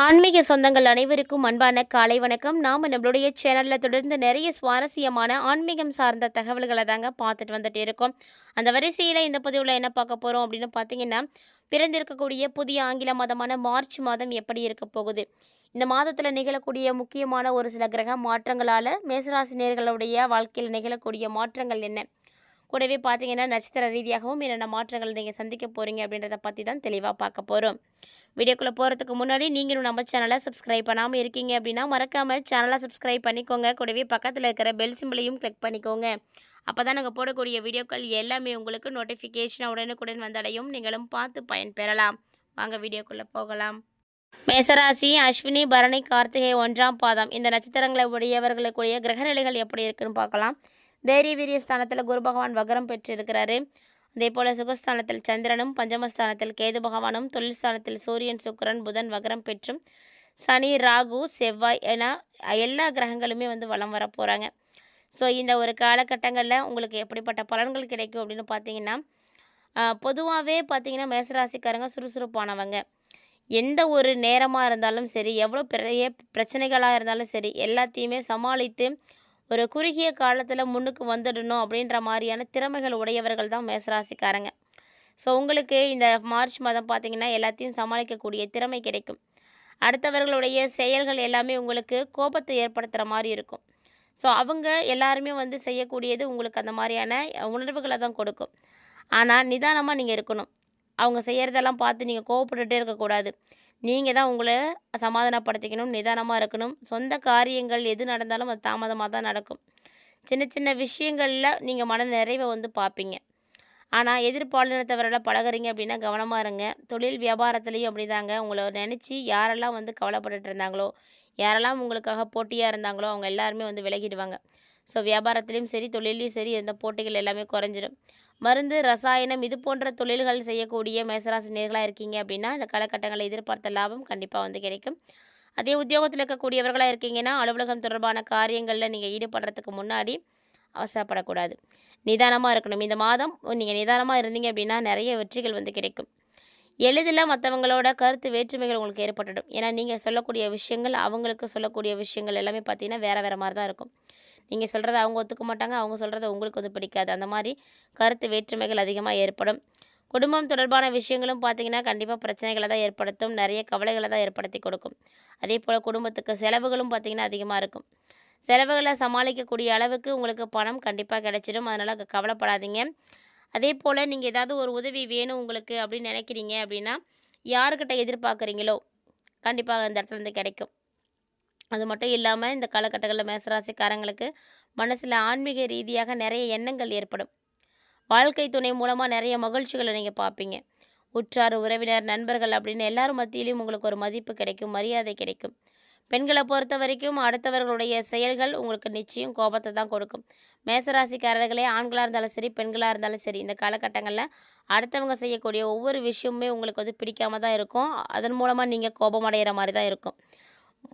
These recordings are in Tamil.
ஆன்மீக சொந்தங்கள் அனைவருக்கும் அன்பான காலை வணக்கம். நாம் நம்மளுடைய சேனலில் தொடர்ந்து நிறைய சுவாரஸ்யமான ஆன்மீகம் சார்ந்த தகவல்களை தாங்க பார்த்துட்டு வந்துட்டு இருக்கோம். அந்த வரிசையில் இந்த பதிவில் என்ன பார்க்க போகிறோம் அப்படின்னு பார்த்தீங்கன்னா, பிறந்திருக்கக்கூடிய புதிய ஆங்கில மாதமான மார்ச் மாதம் எப்படி இருக்க போகுது, இந்த மாதத்தில் நிகழக்கூடிய முக்கியமான ஒரு சில கிரக மாற்றங்களால் மேசராசினியர்களுடைய வாழ்க்கையில் நிகழக்கூடிய மாற்றங்கள் என்ன, கூடவே பார்த்தீங்கன்னா நட்சத்திர ரீதியாகவும் என்னென்ன மாற்றங்கள் நீங்கள் சந்திக்க போகிறீங்க அப்படின்றத பற்றி தான் தெளிவாக பார்க்க போகிறோம். வீடியோக்குள்ளே போகிறதுக்கு முன்னாடி நீங்களும் நம்ம சேனலை சப்ஸ்கிரைப் பண்ணாமல் இருக்கீங்க அப்படின்னா மறக்காமல் சேனலை சப்ஸ்கிரைப் பண்ணிக்கோங்க. கூடவே பக்கத்தில் இருக்கிற பெல் சிம்பிளையும் கிளிக் பண்ணிக்கோங்க. அப்போ தான் நாங்கள் போடக்கூடிய வீடியோக்கள் எல்லாமே உங்களுக்கு நோட்டிஃபிகேஷன் உடனுக்குடன் வந்தடையும், நீங்களும் பார்த்து பயன்பெறலாம். வாங்க வீடியோக்குள்ளே போகலாம். மேசராசி, அஸ்வினி, பரணி, கார்த்திகை 1ஆம் பாதம் இந்த நட்சத்திரங்களை உடையவர்களுக்குரிய கிரகநிலைகள் எப்படி இருக்குன்னு பார்க்கலாம். தைரிய வீரிய ஸ்தானத்தில் குரு பகவான் வக்ரம் பெற்றிருக்கிறாரு. அதே போல் சுகஸ்தானத்தில் சந்திரனும், பஞ்சமஸ்தானத்தில் கேது பகவானும், தொழில் ஸ்தானத்தில் சூரியன், சுக்கிரன், புதன் வக்ரம் பெற்றும் சனி, ராகு, செவ்வாய் என எல்லா கிரகங்களுமே வலம் வர போகிறாங்க. ஸோ இந்த ஒரு காலகட்டங்களில் உங்களுக்கு எப்படிப்பட்ட பலன்கள் கிடைக்கும் அப்படின்னு பார்த்தீங்கன்னா, பொதுவாகவே பார்த்தீங்கன்னா மேசராசிக்காரங்க சுறுசுறுப்பானவங்க. எந்த ஒரு நேரமாக இருந்தாலும் சரி, எவ்வளோ பெரிய பிரச்சனைகளாக இருந்தாலும் சரி, எல்லாத்தையுமே சமாளித்து ஒரு குறுகிய காலத்தில் முன்னுக்கு வந்துடணும் அப்படின்ற மாதிரியான திறமைகள் உடையவர்கள் தான் மேசராசிக்காரங்க. ஸோ உங்களுக்கு இந்த மார்ச் மாதம் பார்த்திங்கன்னா எல்லாத்தையும் சமாளிக்கக்கூடிய திறமை கிடைக்கும். அடுத்தவர்களுடைய செயல்கள் எல்லாமே உங்களுக்கு கோபத்தை ஏற்படுத்துகிற மாதிரி இருக்கும். ஸோ அவங்க எல்லாருமே செய்யக்கூடியது உங்களுக்கு அந்த மாதிரியான உணர்வுகளை தான் கொடுக்கும். ஆனால் நிதானமாக நீங்கள் இருக்கணும். அவங்க செய்கிறதெல்லாம் பார்த்து நீங்கள் கோவப்பட்டுகிட்டே இருக்கக்கூடாது. நீங்கள் தான் உங்களை சமாதானப்படுத்திக்கணும், நிதானமாக இருக்கணும். சொந்த காரியங்கள் எது நடந்தாலும் அது தாமதமாக தான் நடக்கும். சின்ன சின்ன விஷயங்களில் நீங்கள் மன நிறைவை பார்ப்பீங்க. ஆனால் எதிர்பாலினத்தவரெல்லாம் பழகுறீங்க அப்படின்னா கவனமாக இருங்க. தொழில் வியாபாரத்துலேயும் அப்படி தாங்க. உங்களை நினச்சி யாரெல்லாம் கவலைப்பட்டுட்டு இருந்தாங்களோ, யாரெல்லாம் உங்களுக்காக போட்டியாக இருந்தாங்களோ அவங்க எல்லாருமே விலகிடுவாங்க. ஸோ வியாபாரத்துலேயும் சரி, தொழிலையும் சரி, இந்த போட்டிகள் எல்லாமே குறைஞ்சிடும். மருந்து, ரசாயனம் இது போன்ற தொழில்கள் செய்யக்கூடிய மேசராசினியர்களாக இருக்கீங்க அப்படின்னா இந்த காலகட்டங்களில் எதிர்பார்த்த லாபம் கண்டிப்பாக கிடைக்கும். அதே உத்தியோகத்தில் இருக்கக்கூடியவர்களாக இருக்கீங்கன்னா அலுவலகம் தொடர்பான காரியங்களில் நீங்கள் ஈடுபடுறதுக்கு முன்னாடி அவசரப்படக்கூடாது, நிதானமாக இருக்கணும். இந்த மாதம் நீங்கள் நிதானமாக இருந்தீங்க அப்படின்னா நிறைய வெற்றிகள் கிடைக்கும். எளிதில் மற்றவங்களோட கருத்து வேற்றுமைகள் உங்களுக்கு ஏற்பட்டுடும். ஏன்னா நீங்கள் சொல்லக்கூடிய விஷயங்கள், அவங்களுக்கு சொல்லக்கூடிய விஷயங்கள் எல்லாமே பார்த்தீங்கன்னா வேறு மாதிரி தான் இருக்கும். நீங்கள் சொல்கிறத அவங்க ஒத்துக்க மாட்டாங்க, அவங்க சொல்கிறத உங்களுக்கு பிடிக்காது. அந்த மாதிரி கருத்து வேற்றுமைகள் அதிகமாக ஏற்படும். குடும்பம் தொடர்பான விஷயங்களும் பார்த்திங்கன்னா கண்டிப்பாக பிரச்சனைகளை தான் ஏற்படுத்தும், நிறைய கவலைகளை தான் ஏற்படுத்தி கொடுக்கும். அதே போல் குடும்பத்துக்கு செலவுகளும் பார்த்திங்கன்னா அதிகமாக இருக்கும். செலவுகளை சமாளிக்கக்கூடிய அளவுக்கு உங்களுக்கு பணம் கண்டிப்பாக கிடைச்சிடும். அதனால் கவலைப்படாதீங்க. அதே போல் நீங்கள் ஏதாவது ஒரு உதவி வேணும் உங்களுக்கு அப்படின்னு நினைக்கிறீங்க அப்படின்னா, யாருக்கிட்ட எதிர்பார்க்குறீங்களோ கண்டிப்பாக அந்த இடத்துல கிடைக்கும். அது மட்டும் இல்லாமல் இந்த காலகட்டங்களில் மேசராசிக்காரங்களுக்கு மனசில் ஆன்மீக ரீதியாக நிறைய எண்ணங்கள் ஏற்படும். வாழ்க்கை துணை மூலமாக நிறைய மகிழ்ச்சிகளை நீங்கள் பார்ப்பீங்க. உற்றார், உறவினர், நண்பர்கள் அப்படின்னு எல்லாரும் மத்தியிலையும் உங்களுக்கு ஒரு மதிப்பு கிடைக்கும், மரியாதை கிடைக்கும். பெண்களை பொறுத்த வரைக்கும் அடுத்தவர்களுடைய செயல்கள் உங்களுக்கு நிச்சயம் கோபத்தை தான் கொடுக்கும். மேசராசிக்காரர்களே ஆண்களாக இருந்தாலும் சரி, பெண்களாக இருந்தாலும் சரி, இந்த காலகட்டங்களில் அடுத்தவங்க செய்யக்கூடிய ஒவ்வொரு விஷயமுமே உங்களுக்கு பிடிக்காம தான் இருக்கும். அதன் மூலமாக நீங்கள் கோபம் அடைகிற மாதிரி தான் இருக்கும்.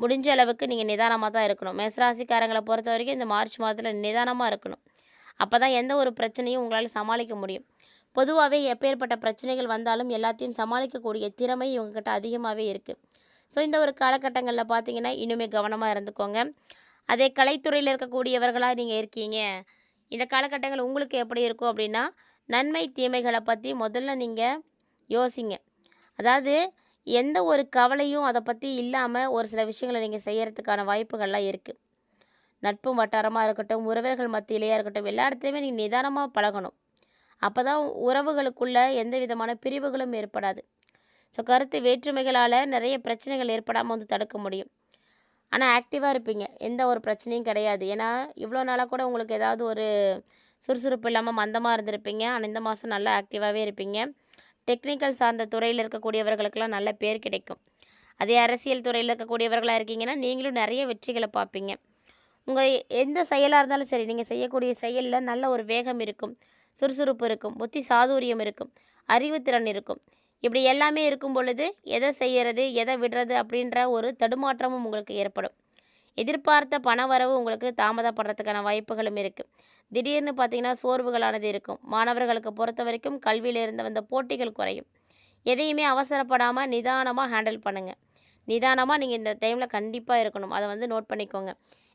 முடிஞ்ச அளவுக்கு நீங்கள் நிதானமாக தான் இருக்கணும். மேசராசிக்காரங்களை பொறுத்த வரைக்கும் இந்த மார்ச் மாதத்தில் நிதானமாக இருக்கணும். அப்போ தான் எந்த ஒரு பிரச்சனையும் உங்களால் சமாளிக்க முடியும். பொதுவாகவே எப்பேற்பட்ட பிரச்சனைகள் வந்தாலும் எல்லாத்தையும் சமாளிக்கக்கூடிய திறமை இவங்ககிட்ட அதிகமாகவே இருக்குது. ஸோ இந்த ஒரு காலகட்டங்களில் பார்த்தீங்கன்னா இன்னுமே கவனமாக இருந்துக்கோங்க. அதே கலைத்துறையில் இருக்கக்கூடியவர்களாக நீங்கள் இருக்கீங்க, இந்த காலகட்டங்கள் உங்களுக்கு எப்படி இருக்கும் அப்படின்னா, நன்மை தீமைகளை பற்றி முதல்ல நீங்கள் யோசிங்க. அதாவது எந்த ஒரு கவலையும் அதை பற்றி இல்லாமல் ஒரு சில விஷயங்களை நீங்கள் செய்கிறதுக்கான வாய்ப்புகள்லாம் இருக்குது. நட்பு வட்டாரமாக இருக்கட்டும், உறவினர்கள் மத்தியிலேயே இருக்கட்டும், எல்லா இடத்துலையுமே நீங்கள் நிதானமாக பழகணும். அப்போ தான் உறவுகளுக்குள்ள எந்த விதமான பிரிவுகளும் ஏற்படாது. ஸோ கருத்து வேற்றுமைகளால் நிறைய பிரச்சனைகள் ஏற்படாமல் தடுக்க முடியும். ஆனால் ஆக்டிவாக இருப்பீங்க, எந்த ஒரு பிரச்சனையும் கிடையாது. ஏன்னா இவ்வளோ நாளாக கூட உங்களுக்கு ஏதாவது ஒரு சுறுசுறுப்பு இல்லாமல் மந்தமாக இருந்திருப்பீங்க. ஆனால் இந்த மாதம் நல்லா ஆக்டிவாகவே இருப்பீங்க. டெக்னிக்கல் சார்ந்த துறையில் இருக்கக்கூடியவர்களுக்கெல்லாம் நல்ல பேர் கிடைக்கும். அதே அரசியல் துறையில் இருக்கக்கூடியவர்களாக இருக்கீங்கன்னா நீங்களும் நிறைய வெற்றிகளை பார்ப்பீங்க. உங்கள் எந்த செயலாக இருந்தாலும் சரி, நீங்கள் செய்யக்கூடிய செயலில் நல்ல ஒரு வேகம் இருக்கும், சுறுசுறுப்பு இருக்கும், புத்தி சாதுரியம் இருக்கும், அறிவுத்திறன் இருக்கும். இப்படி எல்லாமே இருக்கும் பொழுது எதை செய்கிறது, எதை விடுறது அப்படின்ற ஒரு தடுமாற்றமும் உங்களுக்கு ஏற்படும். எதிர்பார்த்த பணவரவு உங்களுக்கு தாமதப்படுறதுக்கான வாய்ப்புகளும் இருக்குது. திடீர்னு பார்த்திங்கன்னா சோர்வுகளானது இருக்கும். மாணவர்களுக்கு பொறுத்த வரைக்கும் கல்வியிலிருந்து வந்த போட்டிகள் குறையும். எதையுமே அவசரப்படாமல் நிதானமாக ஹேண்டில் பண்ணுங்கள். நிதானமாக நீங்கள் இந்த டைமில் கண்டிப்பாக இருக்கணும். அதை வந்து நோட் பண்ணிக்கோங்க.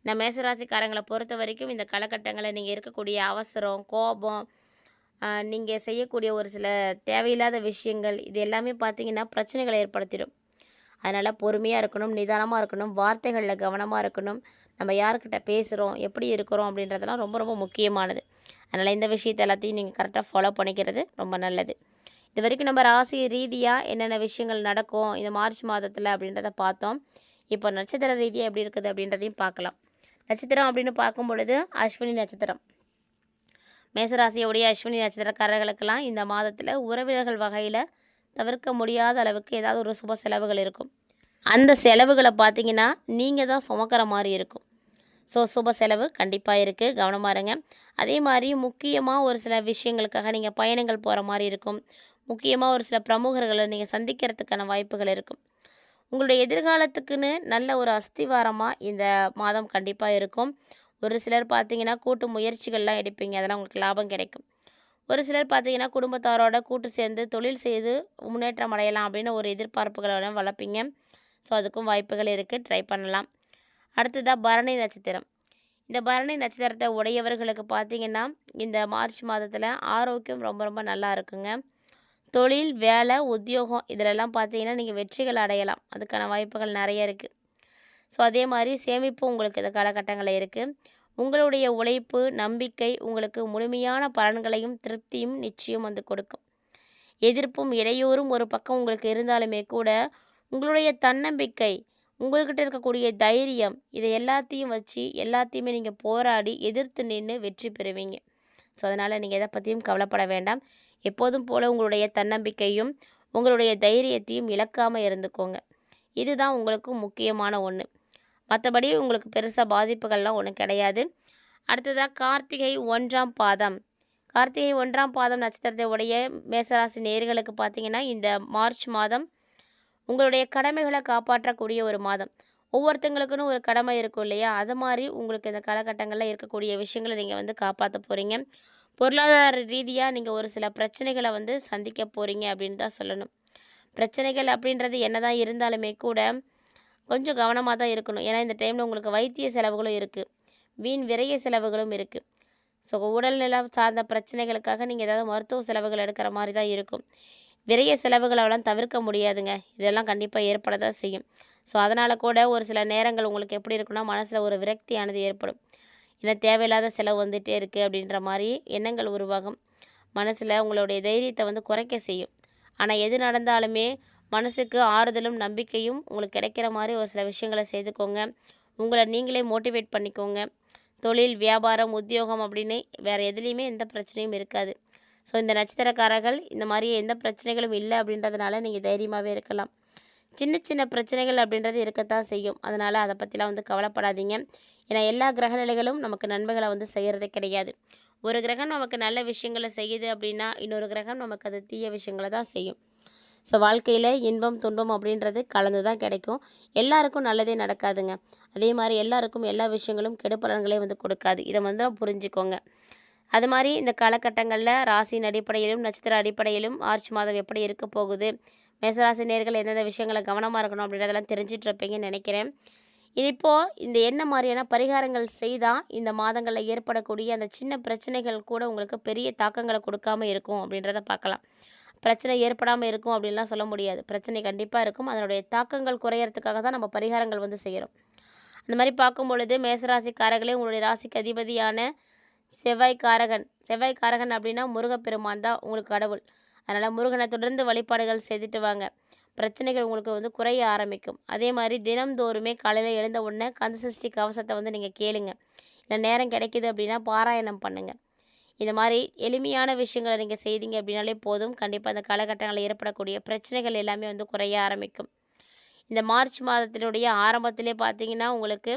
நான் மேசராசிக்காரங்களை பொறுத்த வரைக்கும் இந்த காலகட்டங்களில் நீங்கள் இருக்கக்கூடிய அவசரம், கோபம், நீங்கள் செய்யக்கூடிய ஒரு சில தேவையில்லாத விஷயங்கள் இது எல்லாமே பார்த்தீங்கன்னா பிரச்சனைகளை ஏற்படுத்திடும். அதனால் பொறுமையாக இருக்கணும், நிதானமாக இருக்கணும், வார்த்தைகளில் கவனமாக இருக்கணும். நம்ம யார்கிட்ட பேசுகிறோம், எப்படி இருக்கிறோம் அப்படின்றதெல்லாம் ரொம்ப ரொம்ப முக்கியமானது. அதனால் இந்த விஷயத்தை எல்லாத்தையும் நீங்கள் கரெக்டாக ஃபாலோ பண்ணிக்கிறது ரொம்ப நல்லது. இது வரைக்கும் நம்ம ராசி ரீதியாக என்னென்ன விஷயங்கள் நடக்கும் இந்த மார்ச் மாதத்தில் அப்படின்றத பார்த்தோம். இப்போ நட்சத்திர ரீதியாக எப்படி இருக்குது அப்படின்றதையும் பார்க்கலாம். நட்சத்திரம் அப்படின்னு பார்க்கும் பொழுது அஸ்வினி நட்சத்திரம். மேசராசியோடைய அஸ்வினி நட்சத்திரக்காரர்களுக்கெல்லாம் இந்த மாதத்தில் உறவினர்கள் வகையில் தவிர்க்க முடியாத அளவுக்கு ஏதாவது ஒரு சுப செலவுகள் இருக்கும். அந்த செலவுகளை பார்த்தீங்கன்னா நீங்கள் தான் சுமக்கிற மாதிரி இருக்கும். ஸோ சுப செலவு கண்டிப்பாக இருக்குது, கவனமாக இருங்க. அதே மாதிரி முக்கியமாக ஒரு சில விஷயங்களுக்காக நீங்கள் பயணங்கள் போகிற மாதிரி இருக்கும். முக்கியமாக ஒரு சில பிரமுகர்களை நீங்கள் சந்திக்கிறதுக்கான வாய்ப்புகள் இருக்கும். உங்களுடைய எதிர்காலத்துக்குன்னு நல்ல ஒரு அஸ்திவாரமாக இந்த மாதம் கண்டிப்பாக இருக்கும். ஒரு சிலர் பார்த்தீங்கன்னா கூட்டு முயற்சிகள்லாம் எடுப்பீங்க, அதெல்லாம் உங்களுக்கு லாபம் கிடைக்கும். ஒரு சிலர் பார்த்தீங்கன்னா குடும்பத்தாரோட கூட்டு சேர்ந்து தொழில் செய்து முன்னேற்றம் அடையலாம் அப்படின்னு ஒரு எதிர்பார்ப்புகளை வளர்ப்பீங்க. ஸோ அதுக்கும் வாய்ப்புகள் இருக்குது, ட்ரை பண்ணலாம். அடுத்ததாக பரணி நட்சத்திரம். இந்த பரணி நட்சத்திரத்தை உடையவர்களுக்கு பார்த்தீங்கன்னா இந்த மார்ச் மாதத்தில் ஆரோக்கியம் ரொம்ப ரொம்ப நல்லா இருக்குங்க. தொழில், வேலை, உத்தியோகம் இதிலெல்லாம் பார்த்தீங்கன்னா நீங்கள் வெற்றிகள் அடையலாம். அதுக்கான வாய்ப்புகள் நிறைய இருக்குது. ஸோ அதே மாதிரி சேமிப்பு உங்களுக்கு இந்த காலகட்டங்களில் இருக்குது. உங்களுடைய உழைப்பு, நம்பிக்கை உங்களுக்கு முழுமையான பலன்களையும் திருப்தியும் நிச்சயம் வந்து கொடுக்கும். எதிர்ப்பும் இடையூறும் ஒரு பக்கம் உங்களுக்கு இருந்தாலுமே கூட உங்களுடைய தன்னம்பிக்கை, உங்கள்கிட்ட இருக்கக்கூடிய தைரியம் இதை எல்லாத்தையும் வச்சு எல்லாத்தையுமே நீங்கள் போராடி எதிர்த்து நின்று வெற்றி பெறுவீங்க. ஸோ அதனால் நீங்கள் எதை பற்றியும் கவலைப்பட வேண்டாம். எப்போதும் போல் உங்களுடைய தன்னம்பிக்கையும் உங்களுடைய தைரியத்தையும் இழக்காமல் இருந்துக்கோங்க. இதுதான் உங்களுக்கு முக்கியமான ஒன்று. மற்றபடி உங்களுக்கு பெருசாக பாதிப்புகள்லாம் ஒன்றும் கிடையாது. அடுத்ததாக கார்த்திகை 1ஆம் பாதம். கார்த்திகை 1ஆம் பாதம் நட்சத்திரத்தை உடைய மேசராசி நேயர்களுக்கு பார்த்தீங்கன்னா இந்த மார்ச் மாதம் உங்களுடைய கடமைகளை காப்பாற்றக்கூடிய ஒரு மாதம். ஒவ்வொருத்தங்களுக்குன்னு ஒரு கடமை இருக்கும் இல்லையா, அது மாதிரி உங்களுக்கு இந்த காலகட்டங்களில் இருக்கக்கூடிய விஷயங்களை நீங்கள் வந்து காப்பாற்ற போகிறீங்க. பொருளாதார ரீதியாக நீங்கள் ஒரு சில பிரச்சனைகளை வந்து சந்திக்க போகிறீங்க அப்படின்னு தான் சொல்லணும். பிரச்சனைகள் அப்படின்றது என்னதான் இருந்தாலுமே கூட கொஞ்சம் கவனமாக தான் இருக்கணும். ஏன்னா இந்த டைமில் உங்களுக்கு வைத்திய செலவுகளும் இருக்குது, வீண் விரைய செலவுகளும் இருக்குது. ஸோ உடல்நலம் சார்ந்த பிரச்சனைகளுக்காக நீங்கள் ஏதாவது மருத்துவ செலவுகள் எடுக்கிற மாதிரி தான் இருக்கும். விரைய செலவுகளெல்லாம் தவிர்க்க முடியாதுங்க, இதெல்லாம் கண்டிப்பாக ஏற்பட தான் செய்யும். ஸோ அதனால் கூட ஒரு சில நேரங்கள் உங்களுக்கு எப்படி இருக்குன்னா மனசில் ஒரு விரக்தியானது ஏற்படும். ஏன்னா தேவையில்லாத செலவு வந்துகிட்டே இருக்குது அப்படின்ற மாதிரி எண்ணங்கள் உருவாகும். மனசில் உங்களுடைய தைரியத்தை வந்து குறைக்க செய்யும். ஆனால் எது நடந்தாலுமே மனசுக்கு ஆறுதலும் நம்பிக்கையும் உங்களுக்கு கிடைக்கிற மாதிரி ஒரு சில விஷயங்களை செய்துக்கோங்க. உங்களை நீங்களே மோட்டிவேட் பண்ணிக்கோங்க. தொழில், வியாபாரம், உத்தியோகம் அப்படின்னு வேறு எதுலேயுமே எந்த பிரச்சனையும் இருக்காது. ஸோ இந்த நட்சத்திரக்காரர்கள் இந்த மாதிரி எந்த பிரச்சனைகளும் இல்லை அப்படின்றதுனால நீங்கள் தைரியமாகவே இருக்கலாம். சின்ன சின்ன பிரச்சனைகள் அப்படின்றது இருக்கத்தான் செய்யும். அதனால் அதை பற்றிலாம் வந்து கவலைப்படாதீங்க. ஏன்னா எல்லா கிரகநிலைகளும் நமக்கு நன்மைகளை வந்து செய்கிறது கிடையாது. ஒரு கிரகம் நமக்கு நல்ல விஷயங்களை செய்யுது அப்படின்னா இன்னொரு கிரகம் நமக்கு அது தீய விஷயங்களை தான் செய்யும். ஸோ வாழ்க்கையில் இன்பம் துன்பம் அப்படின்றது கலந்து தான் கிடைக்கும். எல்லாருக்கும் நல்லதே நடக்காதுங்க. அதே மாதிரி எல்லாருக்கும் எல்லா விஷயங்களும் கெடுபலன்களே வந்து கொடுக்காது. இதை வந்து புரிஞ்சுக்கோங்க. அது மாதிரி இந்த காலகட்டங்களில் ராசியின் அடிப்படையிலும் நட்சத்திர அடிப்படையிலும் மார்ச் மாதம் எப்படி இருக்க போகுது, மேசராசி நேயர்கள் எந்தெந்த விஷயங்களை கவனமாக இருக்கணும் அப்படின்றதெல்லாம் தெரிஞ்சிட்டு இருப்பீங்கன்னு நினைக்கிறேன். இது இப்போது இந்த என்ன மாதிரியான பரிகாரங்கள் செய்தால் இந்த மாதங்களில் ஏற்படக்கூடிய அந்த சின்ன பிரச்சனைகள் கூட உங்களுக்கு பெரிய தாக்கங்களை கொடுக்காம இருக்கும் அப்படின்றத பார்க்கலாம். பிரச்சனை ஏற்படாமல் இருக்கும் அப்படின்லாம் சொல்ல முடியாது. பிரச்சனை கண்டிப்பாக இருக்கும். அதனுடைய தாக்கங்கள் குறையறதுக்காக தான் நம்ம பரிகாரங்கள் வந்து செய்கிறோம். அந்த மாதிரி பார்க்கும் பொழுது மேசராசிக்காரர்களே உங்களுடைய ராசிக்கு அதிபதியான செவ்வாய்க்காரகன் அப்படின்னா முருகப்பெருமான் தான் உங்களுக்கு கடவுள். அதனால் முருகனை தொடர்ந்து வழிபாடுகள் செய்துட்டு வாங்க. பிரச்சனைகள் உங்களுக்கு வந்து குறைய ஆரம்பிக்கும். அதே மாதிரி தினம்தோறுமே காலையில் எழுந்த உடனே கந்தசஷ்டி கவசத்தை வந்து நீங்கள் கேளுங்க. இல்லை நேரம் கிடைக்கிது அப்படின்னா பாராயணம் பண்ணுங்கள். இந்த மாதிரி எளிமையான விஷயங்களை நீங்கள் செய்தீங்க அப்படின்னாலே போதும். கண்டிப்பாக அந்த காலகட்டங்களில் ஏற்படக்கூடிய பிரச்சனைகள் எல்லாமே வந்து குறைய ஆரம்பிக்கும். இந்த மார்ச் மாதத்தினுடைய ஆரம்பத்திலே பார்த்தீங்கன்னா உங்களுக்கு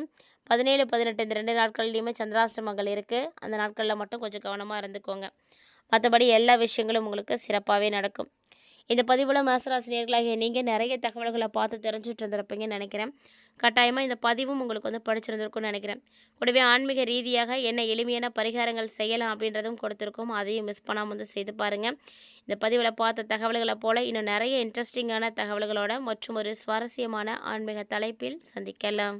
17, 18 இந்த 2 நாட்கள்லேயுமே சந்திராஷ்டமங்கள் இருக்குது. அந்த நாட்களில் மட்டும் கொஞ்சம் கவனமாக இருந்துக்கோங்க. மற்றபடி எல்லா விஷயங்களும் உங்களுக்கு சிறப்பாகவே நடக்கும். இந்த பதிவுல மேசராசினியர்களாகிய நீங்கள் நிறைய தகவல்களை பார்த்து தெரிஞ்சுட்டு இருந்திருப்பீங்கன்னு நினைக்கிறேன். கட்டாயமாக இந்த பதிவும் உங்களுக்கு படிச்சிருந்திருக்கும்னு நினைக்கிறேன். கூடவே ஆன்மீக ரீதியாக என்ன எளிமையான பரிகாரங்கள் செய்யலாம் அப்படின்றதும் கொடுத்துருக்கோம். அதையும் மிஸ் பண்ணாமல் செய்து பாருங்கள். இந்த பதிவில் பார்த்த தகவல்களை போல இன்னும் நிறைய இன்ட்ரெஸ்டிங்கான தகவல்களோட மற்றும் ஒரு சுவாரஸ்யமான ஆன்மீக தலைப்பில் சந்திக்கலாம்.